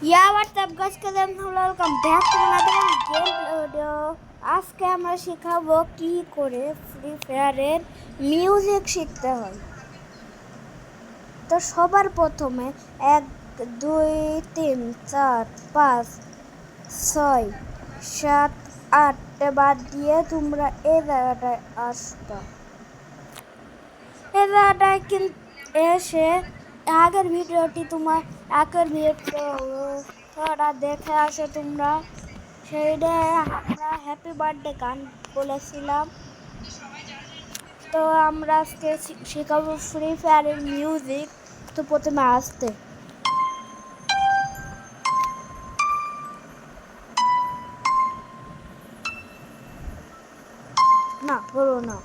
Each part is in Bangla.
Yeah, what's up guys? Welcome back to another game video. আজকে আমরা শেখাবো কি করে ফ্রি ফায়ারের মিউজিক শিখতে হয়। তো সবার প্রথমে 1 2 3 4 5 6 7 8 বাদ দিয়ে তোমরা এই জায়গাটায় আসবা। এই জায়গাটায় কিন্তু এসে আগের ভিডিওটি তোমার আগের ভিডিওটা দেখে আসো তোমরা। সেইটা আমরা হ্যাপি বার্থডে গান বলেছিলাম। তো আমরা আজকে শেখাবো ফ্রি ফায়ারের মিউজিক। তো প্রথমে আসতে না হলো না।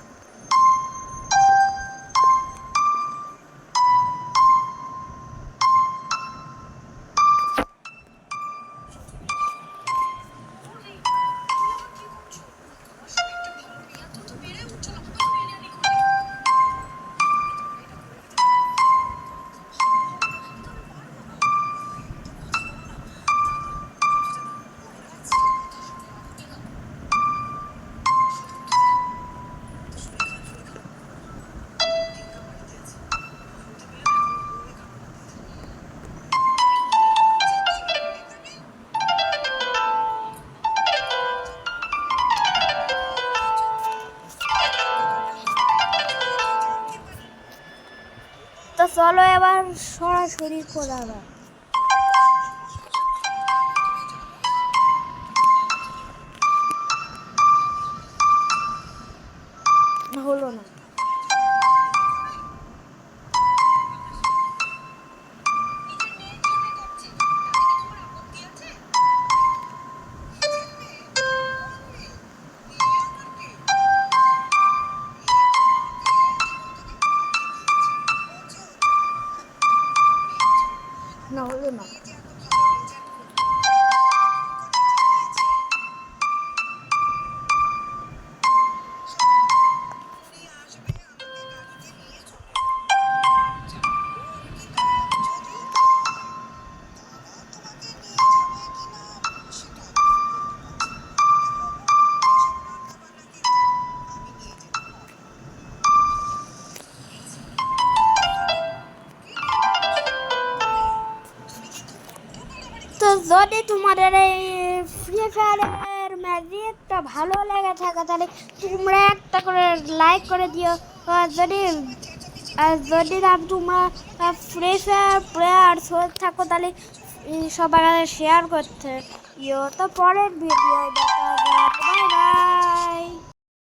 তো চলো এবার সরাসরি করা যাক। হলো না। না হলো না। তো যদি তোমাদের এই ফ্রি ফায়ারের ম্যাজিকটা ভালো লেগে থাকে তাহলে তোমরা একটা করে লাইক করে দিও। যদি তোমরা ফ্রি ফায়ার প্লেয়ার থাকো তাহলে সবার শেয়ার করতে দিও। তো পরের ভিডিও দেখা যাবে।